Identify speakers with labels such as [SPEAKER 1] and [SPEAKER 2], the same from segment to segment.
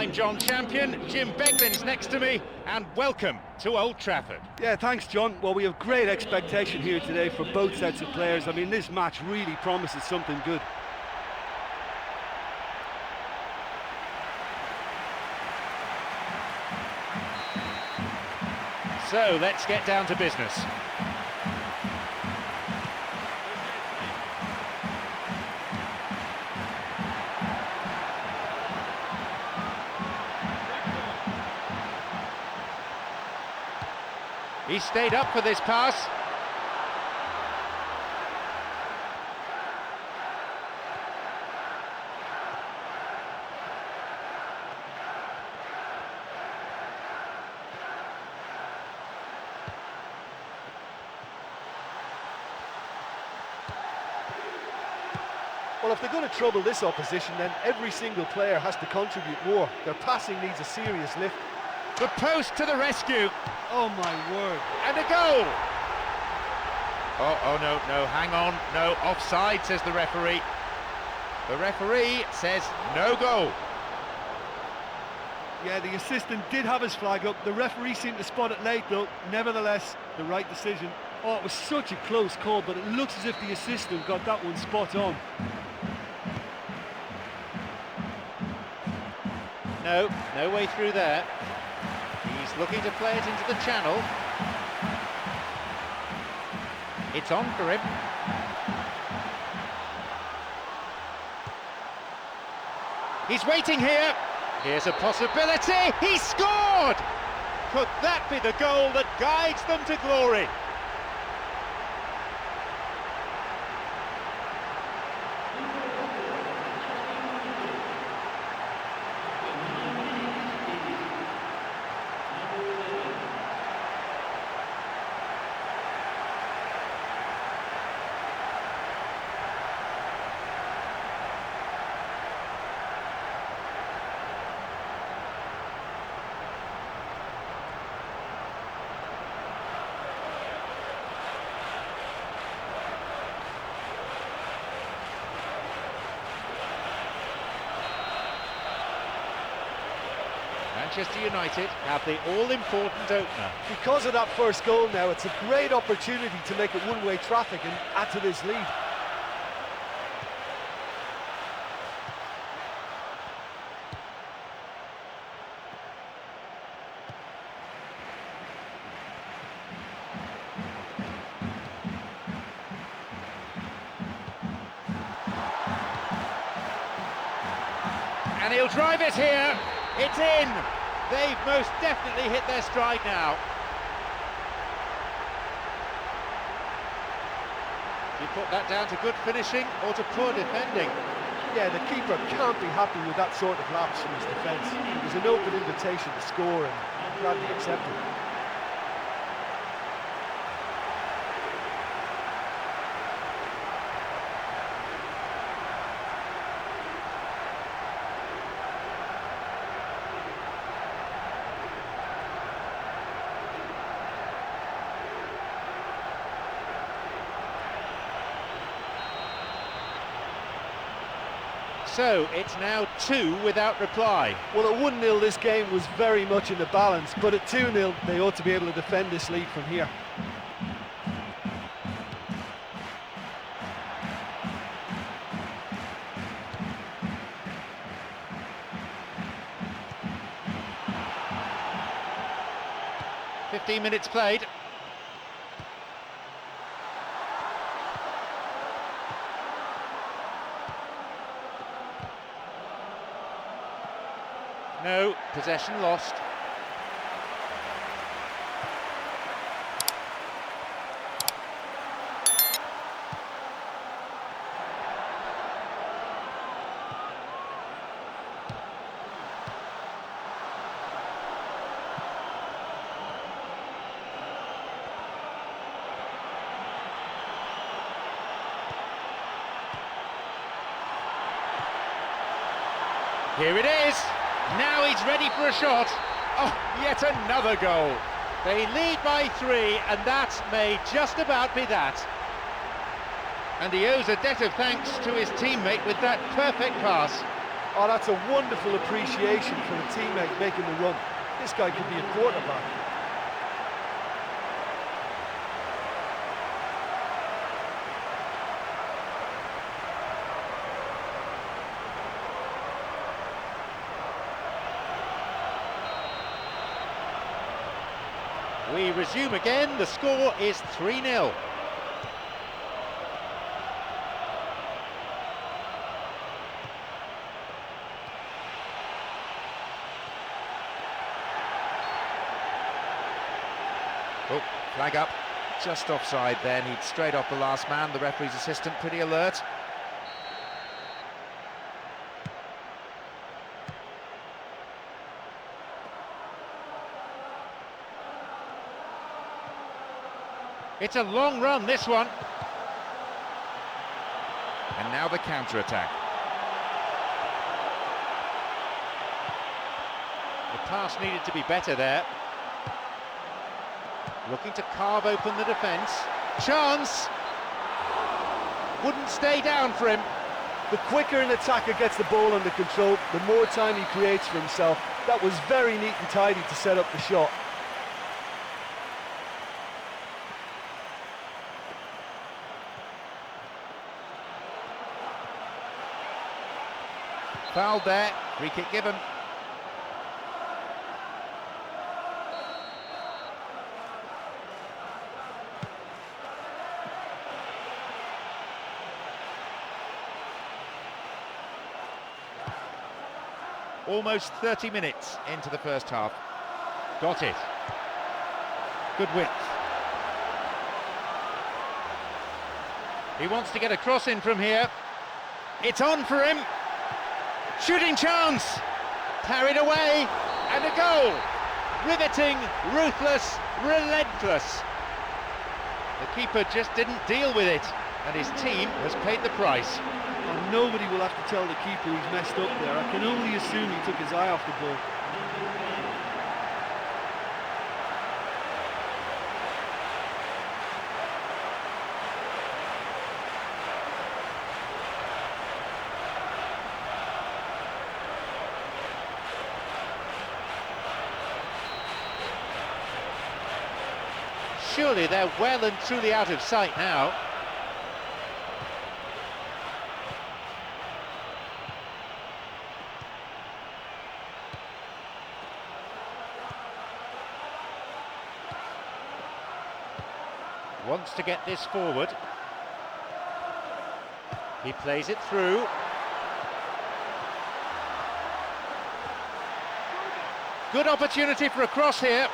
[SPEAKER 1] I'm John Champion, Jim Beglin's next to me, and welcome to Old Trafford.
[SPEAKER 2] Yeah, thanks, John. Well, we have great expectation here today for both sets of players. I mean, this match really promises something good.
[SPEAKER 1] So, let's get down to business. He stayed up for this pass.
[SPEAKER 2] Well, if they're going to trouble this opposition, then every single player has to contribute more. Their passing needs a serious lift.
[SPEAKER 1] The post to the rescue.
[SPEAKER 2] Oh, my word.
[SPEAKER 1] And a goal! Oh, no, hang on. No, offside, says the referee. The referee says no goal.
[SPEAKER 2] Yeah, the assistant did have his flag up. The referee seemed to spot it late, though. Nevertheless, the right decision. Oh, it was such a close call, but it looks as if the assistant got that one spot on.
[SPEAKER 1] No way through there. He's looking to play it into the channel. It's on for him. He's waiting here. Here's a possibility. He scored! Could that be the goal that guides them to glory? Manchester United have the all-important opener.
[SPEAKER 2] Because of that first goal now, it's a great opportunity to make it one-way traffic and add to this lead.
[SPEAKER 1] And he'll drive it here. It's in. They've most definitely hit their stride now. Do you put that down to good finishing or to poor defending?
[SPEAKER 2] Yeah, the keeper can't be happy with that sort of lapse from his defence. It was an open invitation to score and gladly accepted.
[SPEAKER 1] So, it's now 2 without reply.
[SPEAKER 2] Well, at 1-0 this game was very much in the balance, but at 2-0 they ought to be able to defend this lead from here.
[SPEAKER 1] Minutes played. No, possession lost. Here it is. Now he's ready for a shot. Oh, yet another goal. They lead by 3, and that may just about be that. And he owes a debt of thanks to his teammate with that perfect pass.
[SPEAKER 2] Oh, that's a wonderful appreciation for the teammate making the run. This guy could be a quarterback.
[SPEAKER 1] We resume again, the score is 3-0. Oh, flag up, just offside then, he'd straight off the last man, the referee's assistant pretty alert. It's a long run, this one. And now the counter-attack. The pass needed to be better there. Looking to carve open the defence. Chance! Wouldn't stay down for him.
[SPEAKER 2] The quicker an attacker gets the ball under control, the more time he creates for himself. That was very neat and tidy to set up the shot.
[SPEAKER 1] Fouled there, free kick given. Almost 30 minutes into the first half. Got it. Good width. He wants to get a cross in from here. It's on for him. Shooting chance, parried away, and a goal. Riveting, ruthless, relentless. The keeper just didn't deal with it, and his team has paid the price.
[SPEAKER 2] And nobody will have to tell the keeper he's messed up there. I can only assume he took his eye off the ball.
[SPEAKER 1] Surely they're well and truly out of sight now. Wants to get this forward. He plays it through. Good opportunity for a cross here.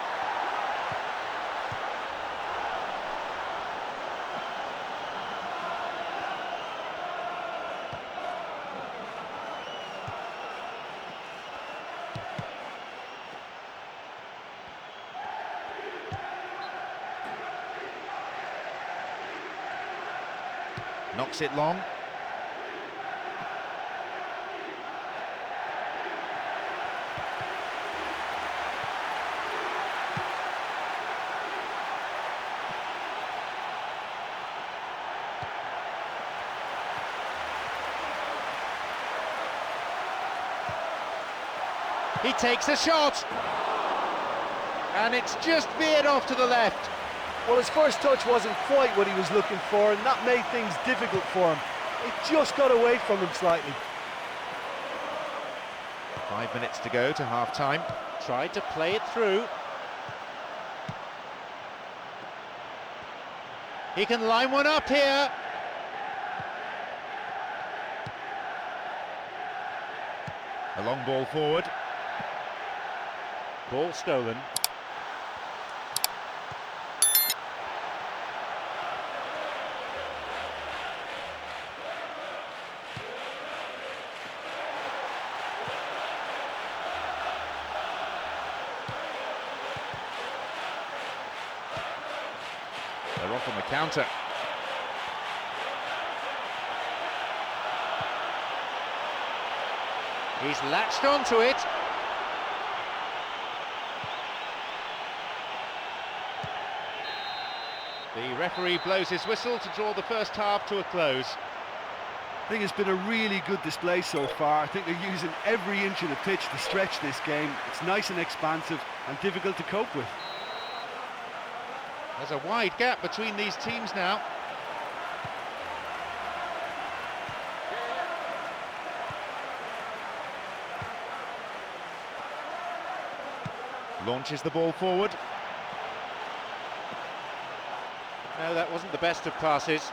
[SPEAKER 1] Knocks it long. He takes a shot. And it's just veered off to the left.
[SPEAKER 2] Well, his first touch wasn't quite what he was looking for, and that made things difficult for him. It just got away from him slightly.
[SPEAKER 1] 5 minutes to go to half-time. Tried to play it through. He can line one up here. A long ball forward. Ball stolen. They're off on the counter. He's latched onto it. The referee blows his whistle to draw the first half to a close.
[SPEAKER 2] I think it's been a really good display so far. I think they're using every inch of the pitch to stretch this game. It's nice and expansive and difficult to cope with.
[SPEAKER 1] There's a wide gap between these teams now. Launches the ball forward. No, that wasn't the best of passes.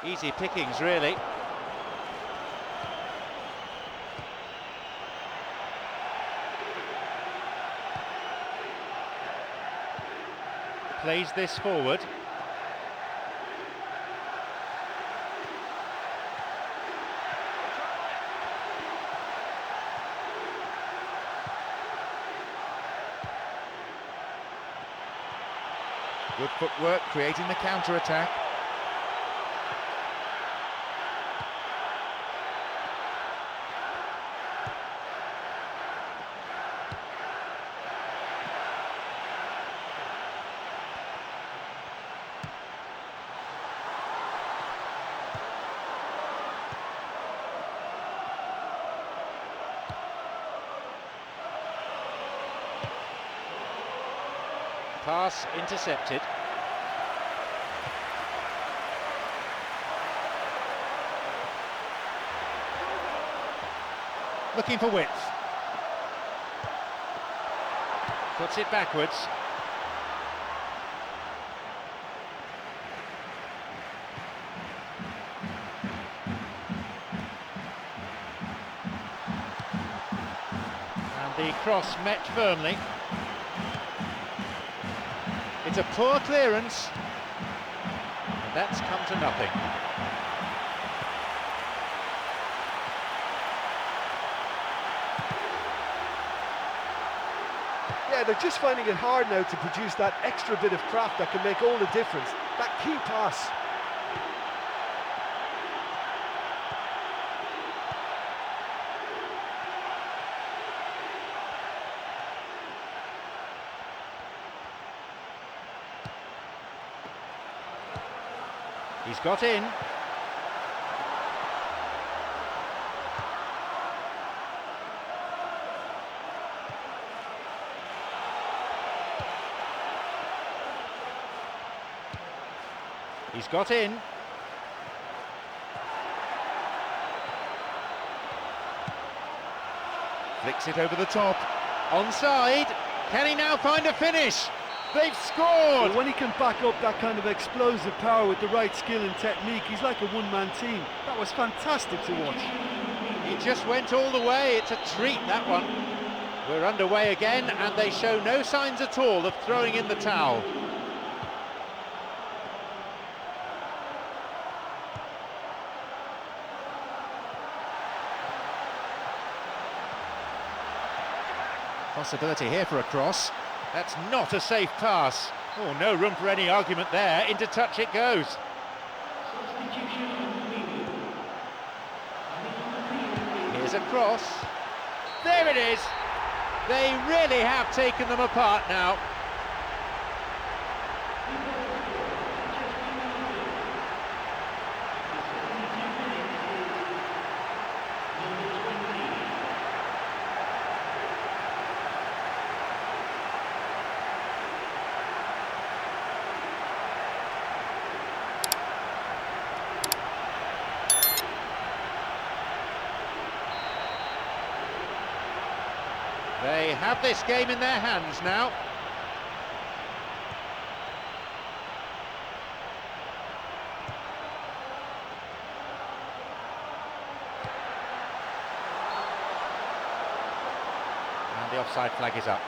[SPEAKER 1] Easy pickings, really. Plays this forward. Good footwork, creating the counter-attack. Pass intercepted. Looking for width. Puts it backwards. And the cross met firmly. It's a poor clearance, and that's come to nothing.
[SPEAKER 2] Yeah, they're just finding it hard now to produce that extra bit of craft that can make all the difference. That key pass.
[SPEAKER 1] He's got in. He's got in. Flicks it over the top. Onside. Can he now find a finish? They've scored!
[SPEAKER 2] Well, when he can back up that kind of explosive power with the right skill and technique, he's like a one-man team. That was fantastic to watch.
[SPEAKER 1] He just went all the way. It's a treat, that one. We're underway again, and they show no signs at all of throwing in the towel. Possibility here for a cross. That's not a safe pass. Oh, no room for any argument there. Into touch it goes. Here's a cross. There it is. They really have taken them apart now. They have this game in their hands now. And the offside flag is up.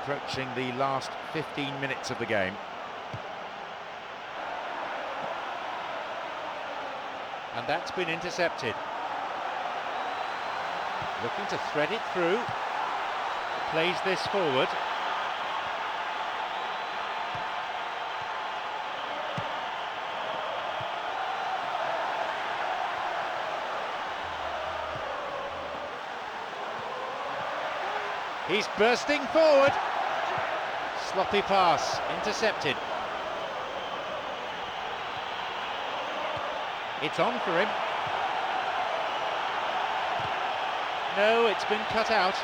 [SPEAKER 1] Approaching the last 15 minutes of the game. And that's been intercepted. Looking to thread it through. Plays this forward. He's bursting forward. Sloppy pass, intercepted. It's on for him. No, it's been cut out.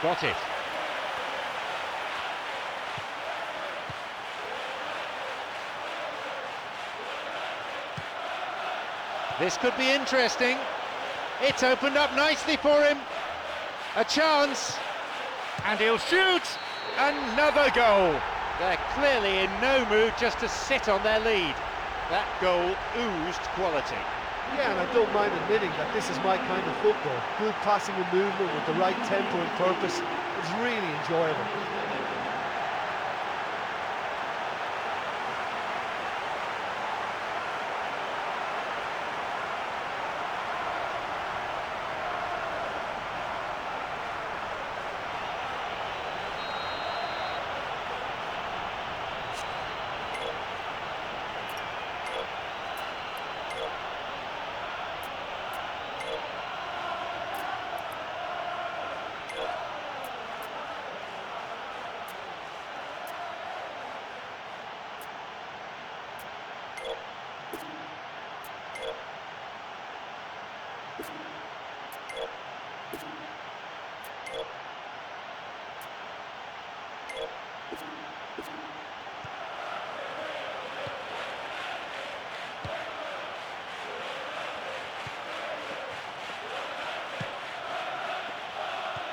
[SPEAKER 1] Got it. This could be interesting. It's opened up nicely for him. A chance. And he'll shoot. Another goal. They're clearly in no mood just to sit on their lead. That goal oozed quality.
[SPEAKER 2] Yeah, and I don't mind admitting that this is my kind of football. Good passing and movement with the right tempo and purpose. It's really enjoyable.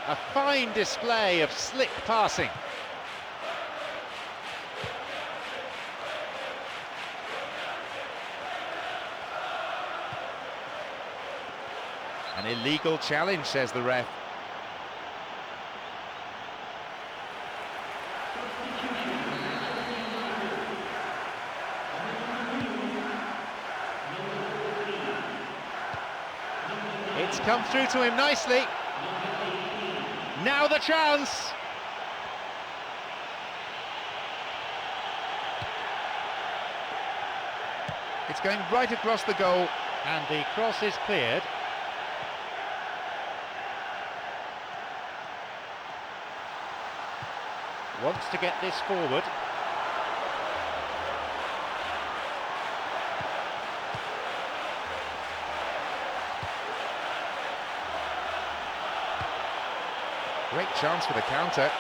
[SPEAKER 1] A fine display of slick passing. An illegal challenge, says the ref. It's come through to him nicely. Now the chance! It's going right across the goal, and the cross is cleared. Wants to get this forward. Great chance for the counter.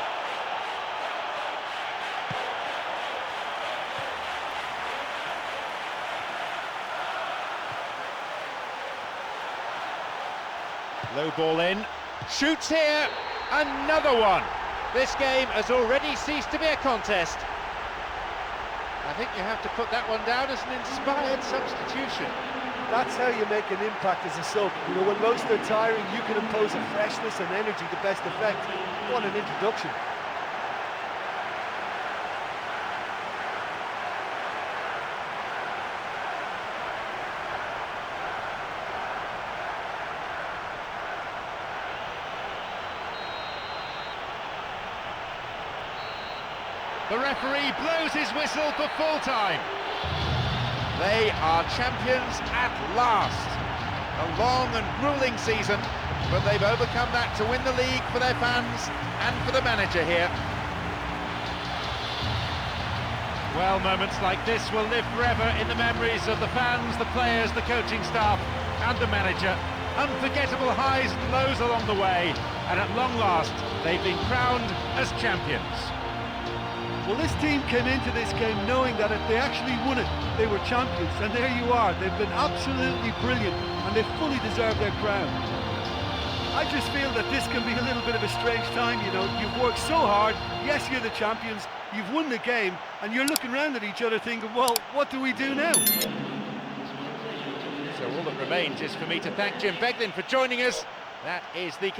[SPEAKER 1] Low ball in. Shoots here. Another one. This game has already ceased to be a contest. I think you have to put that one down as an inspired substitution.
[SPEAKER 2] That's how you make an impact as a sub. You know, when most are tiring, you can impose a freshness and energy to best effect. What an introduction.
[SPEAKER 1] The referee blows his whistle for full time. They are champions at last. A long and grueling season, but they've overcome that to win the league for their fans and for the manager here. Well, moments like this will live forever in the memories of the fans, the players, the coaching staff and the manager. Unforgettable highs and lows along the way, and at long last, they've been crowned as champions.
[SPEAKER 2] Well, this team came into this game knowing that if they actually won it, they were champions, and there you are. They've been absolutely brilliant, and they fully deserve their crown. I just feel that this can be a little bit of a strange time, you know. You've worked so hard, yes, you're the champions, you've won the game, and you're looking around at each other thinking, well, what do we do now?
[SPEAKER 1] So all that remains is for me to thank Jim Beglin for joining us. That is the